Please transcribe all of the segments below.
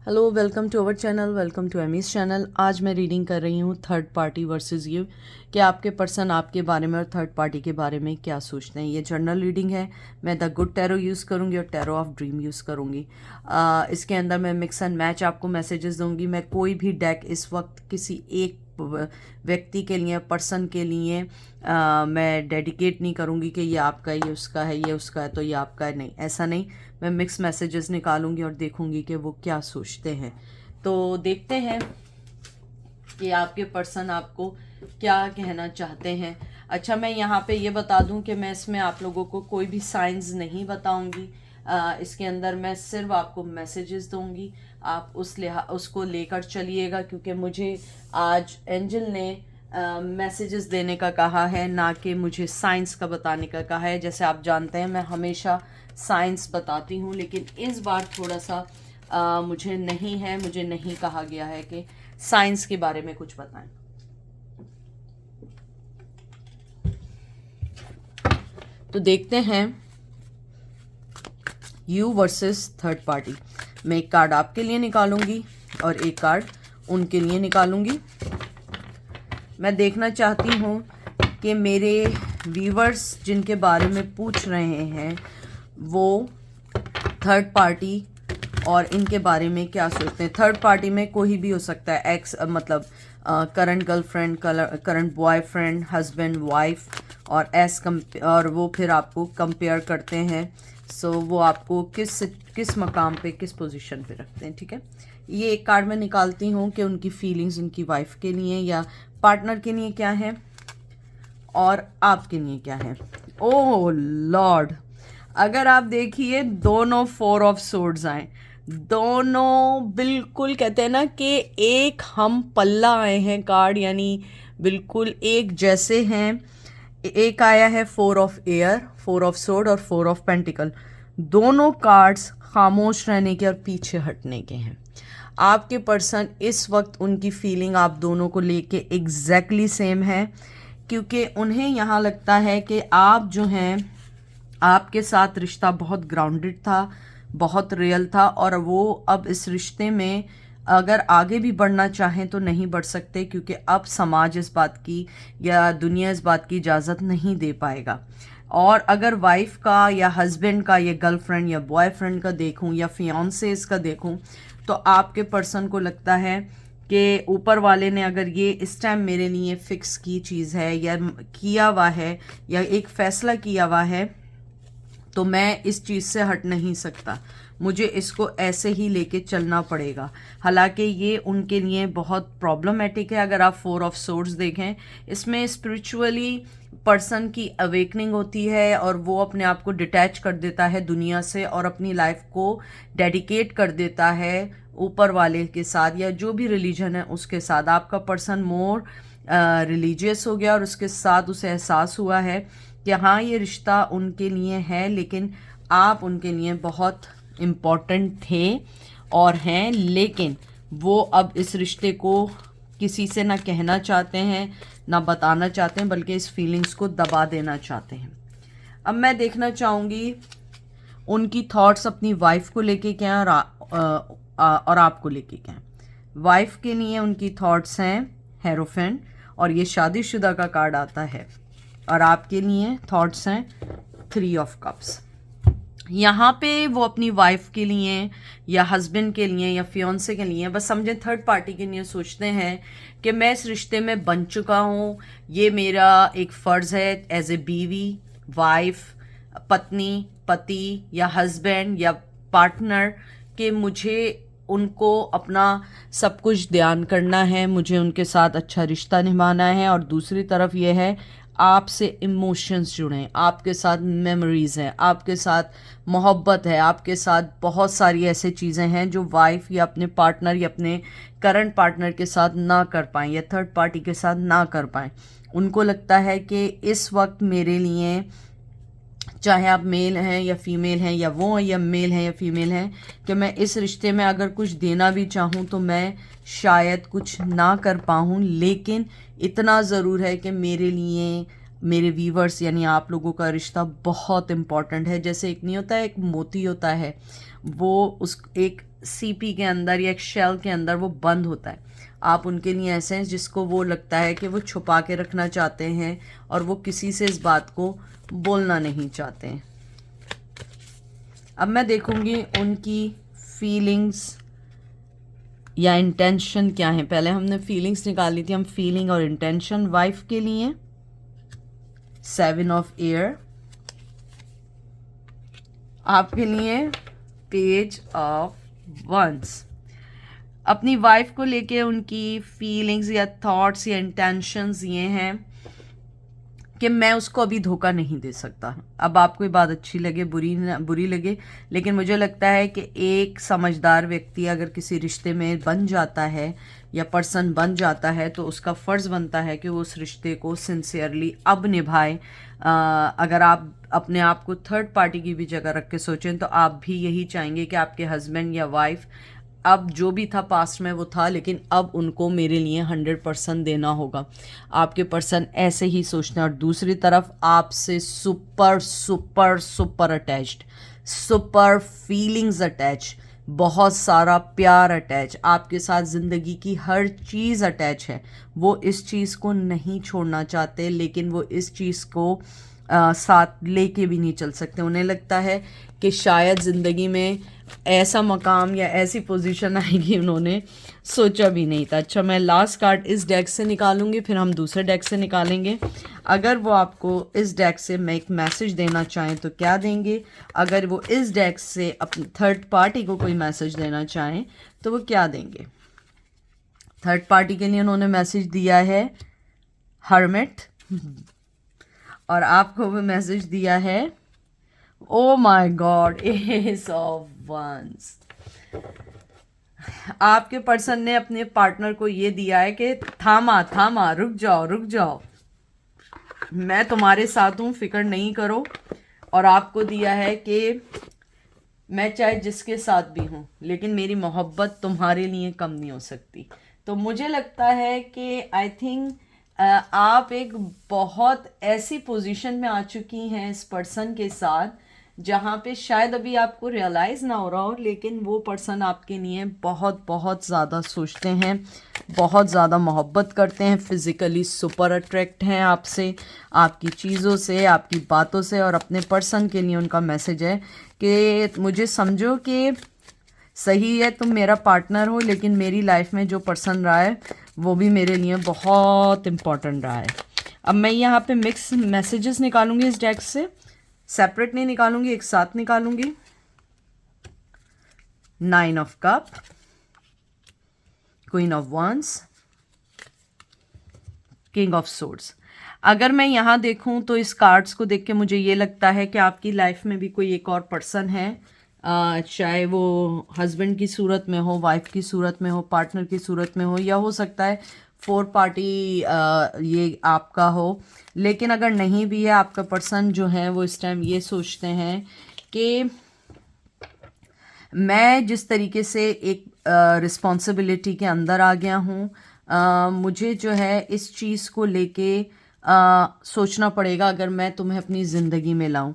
Hello, welcome to our channel, welcome to Amy's channel. आज मैं reading कर रही हूँ थर्ड पार्टी वर्सेस यू, कि आपके पर्सन आपके बारे में और थर्ड पार्टी के बारे में क्या सोचते हैं। ये जर्नल रीडिंग है। मैं द गुड टैरो यूज़ करूँगी और टैरो ऑफ ड्रीम यूज़ करूँगी। इसके अंदर मैं मिक्स एंड मैच आपको मैसेजेस दूँगी। मैं कोई भी डेक इस वक्त किसी एक व्यक्ति के लिए, पर्सन के लिए मैं डेडिकेट नहीं करूँगी कि ये आपका है, ये उसका है, ये उसका है तो ये आपका है। नहीं, ऐसा नहीं। मैं मिक्स मैसेजेस निकालूंगी और देखूंगी कि वो क्या सोचते हैं। तो देखते हैं कि आपके पर्सन आपको क्या कहना चाहते हैं। अच्छा, मैं यहाँ पे ये बता दूं कि मैं इसमें आप लोगों को कोई भी साइंस नहीं बताऊंगी। इसके अंदर मैं सिर्फ आपको मैसेजेस दूंगी। आप उसको लेकर चलिएगा, क्योंकि मुझे आज एंजल ने मैसेजेस देने का कहा है, ना कि मुझे साइंस का बताने का कहा है। जैसे आप जानते हैं मैं हमेशा साइंस बताती हूँ, लेकिन इस बार थोड़ा सा मुझे नहीं कहा गया है कि साइंस के बारे में कुछ बताएं। तो देखते हैं यू वर्सेस थर्ड पार्टी। मैं एक कार्ड आपके लिए निकालूंगी और एक कार्ड उनके लिए निकालूंगी। मैं देखना चाहती हूँ कि मेरे व्यूवर्स जिनके बारे में पूछ रहे हैं वो थर्ड पार्टी और इनके बारे में क्या सोचते हैं। थर्ड पार्टी में कोई भी हो सकता है, एक्स मतलब current girlfriend, current boyfriend, husband, wife और वो फिर आपको कंपेयर करते हैं। सो वो आपको किस मकाम पे, किस पोजीशन पे रखते हैं। ठीक है, ये एक कार्ड मैं निकालती हूँ कि उनकी फीलिंग्स उनकी वाइफ के लिए या पार्टनर के लिए क्या है और आपके लिए क्या है। ओह लॉर्ड, अगर आप देखिए दोनों 4 ऑफ सोर्ड्स आए, दोनों बिल्कुल कहते हैं ना कि एक हम पल्ला आए हैं कार्ड, यानी बिल्कुल एक जैसे हैं। एक आया है 4 ऑफ एयर, 4 ऑफ सोर्ड और 4 ऑफ पेंटिकल। दोनों कार्ड्स खामोश रहने के और पीछे हटने के हैं। आपके पर्सन इस वक्त उनकी फीलिंग आप दोनों को लेके एग्जैक्टली सेम है, क्योंकि उन्हें यहाँ लगता है कि आप जो हैं, आपके साथ रिश्ता बहुत ग्राउंडेड था, बहुत रियल था, और वो अब इस रिश्ते में अगर आगे भी बढ़ना चाहें तो नहीं बढ़ सकते, क्योंकि अब समाज इस बात की या दुनिया इस बात की इजाज़त नहीं दे पाएगा। और अगर वाइफ का या हस्बैंड का या गर्लफ्रेंड या बॉयफ्रेंड का देखूं या फियांसेस का देखूं, तो आपके पर्सन को लगता है कि ऊपर वाले ने अगर ये इस टाइम मेरे लिए फिक्स की चीज़ है या किया हुआ है या एक फ़ैसला किया हुआ है, तो मैं इस चीज़ से हट नहीं सकता, मुझे इसको ऐसे ही लेके चलना पड़ेगा। हालांकि ये उनके लिए बहुत प्रॉब्लमेटिक है। अगर आप 4 ऑफ सोर्ड्स देखें, इसमें स्पिरिचुअली पर्सन की अवेकनिंग होती है और वो अपने आप को डिटैच कर देता है दुनिया से और अपनी लाइफ को डेडिकेट कर देता है ऊपर वाले के साथ या जो भी रिलीजन है उसके साथ। आपका पर्सन मोर रिलीजियस हो गया और उसके साथ उसे एहसास हुआ है कि हाँ, ये रिश्ता उनके लिए है, लेकिन आप उनके लिए बहुत इम्पॉर्टेंट थे और हैं। लेकिन वो अब इस रिश्ते को किसी से ना कहना चाहते हैं, ना बताना चाहते हैं, बल्कि इस फीलिंग्स को दबा देना चाहते हैं। अब मैं देखना चाहूँगी उनकी थॉट्स अपनी वाइफ को लेके क्या है और आपको लेके क्या है। वाइफ के लिए उनकी थॉट्स हैं हेरोफेंट, और ये शादीशुदा का कार्ड आता है। और आपके लिए थॉट्स हैं 3 ऑफ कप्स। यहाँ पे वो अपनी वाइफ के लिए या हस्बैंड के लिए या फियोंसे के लिए, बस समझे थर्ड पार्टी के लिए सोचते हैं कि मैं इस रिश्ते में बन चुका हूँ, ये मेरा एक फ़र्ज़ है एज ए बीवी, वाइफ, पत्नी, पति या हस्बैंड या पार्टनर, कि मुझे उनको अपना सब कुछ ध्यान करना है, मुझे उनके साथ अच्छा रिश्ता निभाना है। और दूसरी तरफ ये है आपसे इमोशंस जुड़े हैं, आपके साथ मेमोरीज़ हैं, आपके साथ मोहब्बत है, आपके साथ बहुत सारी ऐसे चीज़ें हैं जो वाइफ या अपने पार्टनर या अपने करंट पार्टनर के साथ ना कर पाएँ या थर्ड पार्टी के साथ ना कर पाएँ। उनको लगता है कि इस वक्त मेरे लिए, चाहे आप मेल हैं या फीमेल हैं या वो या मेल हैं या फीमेल हैं, कि मैं इस रिश्ते में अगर कुछ देना भी चाहूँ तो मैं शायद कुछ ना कर पाऊँ। लेकिन इतना ज़रूर है कि मेरे लिए मेरे व्यूवर्स यानी आप लोगों का रिश्ता बहुत इम्पॉर्टेंट है। जैसे एक नहीं होता है, एक मोती होता है, वो उस एक सीपी के अंदर या एक शेल के अंदर वो बंद होता है। आप उनके लिए ऐसे हैं जिसको वो लगता है कि वो छुपा के रखना चाहते हैं और वो किसी से इस बात को बोलना नहीं चाहते हैं। अब मैं देखूंगी उनकी फीलिंग्स या इंटेंशन क्या है। पहले हमने फीलिंग्स निकाली थी, हम फीलिंग और इंटेंशन वाइफ के लिए। 7 ऑफ एयर आपके लिए, पेज ऑफ वंस। अपनी वाइफ को लेके उनकी फीलिंग्स या थॉट्स या इंटेंशंस ये हैं कि मैं उसको अभी धोखा नहीं दे सकता। अब आपको ये बात अच्छी लगे बुरी लगे, लेकिन मुझे लगता है कि एक समझदार व्यक्ति अगर किसी रिश्ते में बन जाता है या पर्सन बन जाता है तो उसका फ़र्ज़ बनता है कि वो उस रिश्ते को सिंसियरली अब निभाए। अगर आप अपने आप को थर्ड पार्टी की भी जगह रख के सोचें तो आप भी यही चाहेंगे कि आपके हस्बैंड या वाइफ, अब जो भी था पास्ट में वो था, लेकिन अब उनको मेरे लिए 100% देना होगा। आपके पर्सन ऐसे ही सोचते हैं। और दूसरी तरफ आपसे super super super attached, super feelings attach, बहुत सारा प्यार अटैच, आपके साथ ज़िंदगी की हर चीज़ अटैच है। वो इस चीज़ को नहीं छोड़ना चाहते, लेकिन वो इस चीज़ को साथ लेके भी नहीं चल सकते। उन्हें लगता है कि शायद ज़िंदगी में ऐसा मकाम या ऐसी पोजीशन आएगी उन्होंने सोचा भी नहीं था। अच्छा, मैं लास्ट कार्ड इस डेक से निकालूंगी, फिर हम दूसरे डेक से निकालेंगे। अगर वो आपको इस डेक से मैं एक मैसेज देना चाहें तो क्या देंगे? अगर वो इस डेक से अपनी थर्ड पार्टी को कोई मैसेज देना चाहें तो वो क्या देंगे? थर्ड पार्टी के लिए उन्होंने मैसेज दिया है हर्मिट, और आपको वो मैसेज दिया है, oh my god, ace of wands. आपके पर्सन ने अपने पार्टनर को ये दिया है कि थामा थामा, रुक जाओ रुक जाओ, मैं तुम्हारे साथ हूँ, फिक्र नहीं करो। और आपको दिया है कि मैं चाहे जिसके साथ भी हूँ लेकिन मेरी मोहब्बत तुम्हारे लिए कम नहीं हो सकती। तो मुझे लगता है कि आई थिंक आप एक बहुत ऐसी पोजीशन में आ चुकी हैं इस पर्सन के साथ जहाँ पे शायद अभी आपको रियलाइज़ ना हो रहा हो, लेकिन वो पर्सन आपके लिए बहुत बहुत ज़्यादा सोचते हैं, बहुत ज़्यादा मोहब्बत करते हैं, फिज़िकली सुपर अट्रैक्ट हैं आपसे, आपकी चीज़ों से, आपकी बातों से। और अपने पर्सन के लिए उनका मैसेज है कि मुझे समझो कि सही है तुम मेरा पार्टनर हो, लेकिन मेरी लाइफ में जो पर्सन रहा है वो भी मेरे लिए बहुत इम्पॉर्टेंट रहा है। अब मैं यहाँ पे मिक्स मैसेजेस निकालूंगी इस डेक से, सेपरेट नहीं निकालूंगी, एक साथ निकालूंगी। 9 of cup, queen of wands, king of swords. अगर मैं यहाँ देखूँ तो इस कार्ड्स को देख के मुझे ये लगता है कि आपकी लाइफ में भी कोई एक और पर्सन है, चाहे वो हस्बैंड की सूरत में हो, वाइफ की सूरत में हो, पार्टनर की सूरत में हो, या हो सकता है 4 पार्टी ये आपका हो। लेकिन अगर नहीं भी है, आपका पर्सन जो है वो इस टाइम ये सोचते हैं कि मैं जिस तरीके से एक रिस्पॉन्सिबिलिटी के अंदर आ गया हूँ, मुझे जो है इस चीज़ को लेके सोचना पड़ेगा अगर मैं तुम्हें अपनी ज़िंदगी में लाऊं।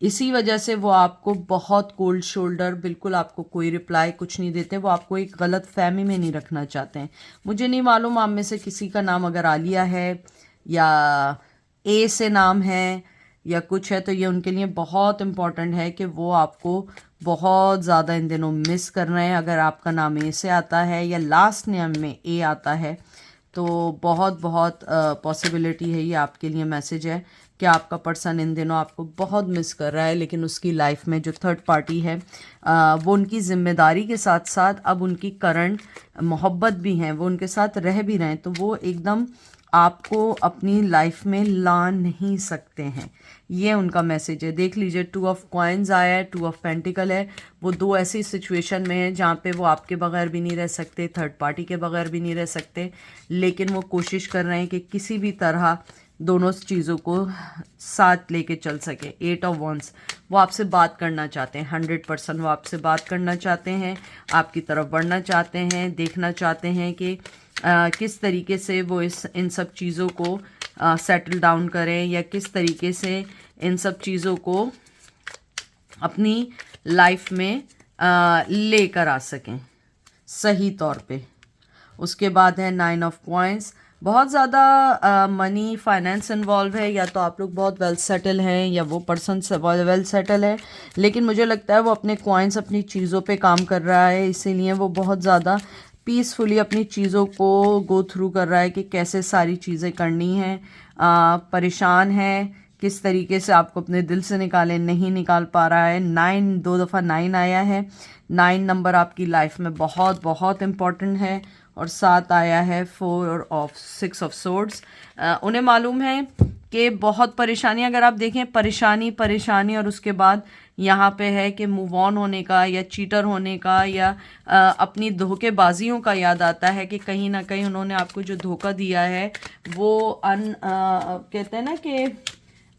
इसी वजह से वो आपको बहुत कोल्ड शोल्डर, बिल्कुल आपको कोई रिप्लाई कुछ नहीं देते। वो आपको एक गलत फहमी में नहीं रखना चाहते हैं। मुझे नहीं मालूम आप में से किसी का नाम अगर आलिया है या ए से नाम है या कुछ है, तो ये उनके लिए बहुत इम्पॉर्टेंट है कि वो आपको बहुत ज़्यादा इन दिनों मिस कर रहे हैं। अगर आपका नाम ए से आता है या लास्ट नेम में ए आता है तो बहुत बहुत पॉसिबिलिटी है, ये आपके लिए मैसेज है कि आपका पर्सन इन दिनों आपको बहुत मिस कर रहा है। लेकिन उसकी लाइफ में जो थर्ड पार्टी है वो उनकी ज़िम्मेदारी के साथ साथ अब उनकी करंट मोहब्बत भी हैं, वो उनके साथ रह भी रहे हैं, तो वो एकदम आपको अपनी लाइफ में ला नहीं सकते हैं। ये उनका मैसेज है। देख लीजिए, 2 ऑफ कॉइन्स आया है, 2 ऑफ पेंटिकल है। वो दो ऐसी सिचुएशन में है जहाँ पे वो आपके बगैर भी नहीं रह सकते, थर्ड पार्टी के बगैर भी नहीं रह सकते, लेकिन वो कोशिश कर रहे हैं कि किसी भी तरह दोनों चीज़ों को साथ लेके चल सके। 8 ऑफ वंस, वो आपसे बात करना चाहते हैं, 100% वो आपसे बात करना चाहते हैं, आपकी तरफ बढ़ना चाहते हैं, देखना चाहते हैं कि किस तरीके से वो इन सब चीज़ों को सेटल डाउन करें, या किस तरीके से इन सब चीज़ों को अपनी लाइफ में लेकर आ सकें सही तौर पे। उसके बाद है 9 ऑफ कॉइंस। बहुत ज़्यादा मनी फाइनेंस इन्वॉल्व है, या तो आप लोग बहुत वेल सेटल हैं या वो पर्सन वेल सेटल है, लेकिन मुझे लगता है वो अपने कॉइंस अपनी चीज़ों पे काम कर रहा है, इसीलिए वो बहुत ज़्यादा पीसफुली अपनी चीज़ों को गो थ्रू कर रहा है कि कैसे सारी चीज़ें करनी हैं। परेशान है किस तरीके से आपको अपने दिल से निकाले, नहीं निकाल पा रहा है। 9 2 दफ़ा 9 आया है। 9 नंबर आपकी लाइफ में बहुत बहुत इम्पॉर्टेंट है। और 7 आया है 6 ऑफ सोर्ड्स। उन्हें मालूम है कि बहुत परेशानी, अगर आप देखें परेशानी परेशानी, और उसके बाद यहाँ पे है कि मूव ऑन होने का या चीटर होने का या अपनी धोखेबाजियों का याद आता है कि कहीं ना कहीं उन्होंने आपको जो धोखा दिया है वो कहते हैं ना कि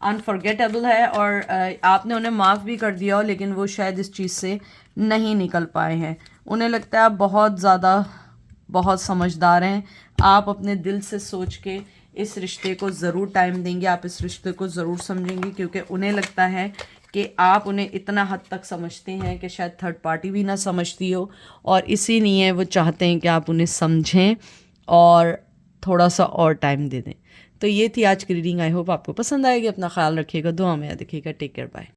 अनफॉरगेटेबल है, और आपने उन्हें माफ़ भी कर दिया हो, लेकिन वो शायद इस चीज़ से नहीं निकल पाए हैं। उन्हें लगता है आप बहुत ज़्यादा बहुत समझदार हैं। आप अपने दिल से सोच के इस रिश्ते को ज़रूर टाइम देंगे, आप इस रिश्ते को ज़रूर समझेंगे, क्योंकि उन्हें लगता है कि आप उन्हें इतना हद तक समझते हैं कि शायद थर्ड पार्टी भी ना समझती हो, और इसीलिए वो चाहते हैं कि आप उन्हें समझें और थोड़ा सा और टाइम दे दें। तो ये थी आज की रीडिंग। आई होप आपको पसंद आएगी। अपना ख्याल रखिएगा, दुआ में याद रखिएगा। Take care, bye.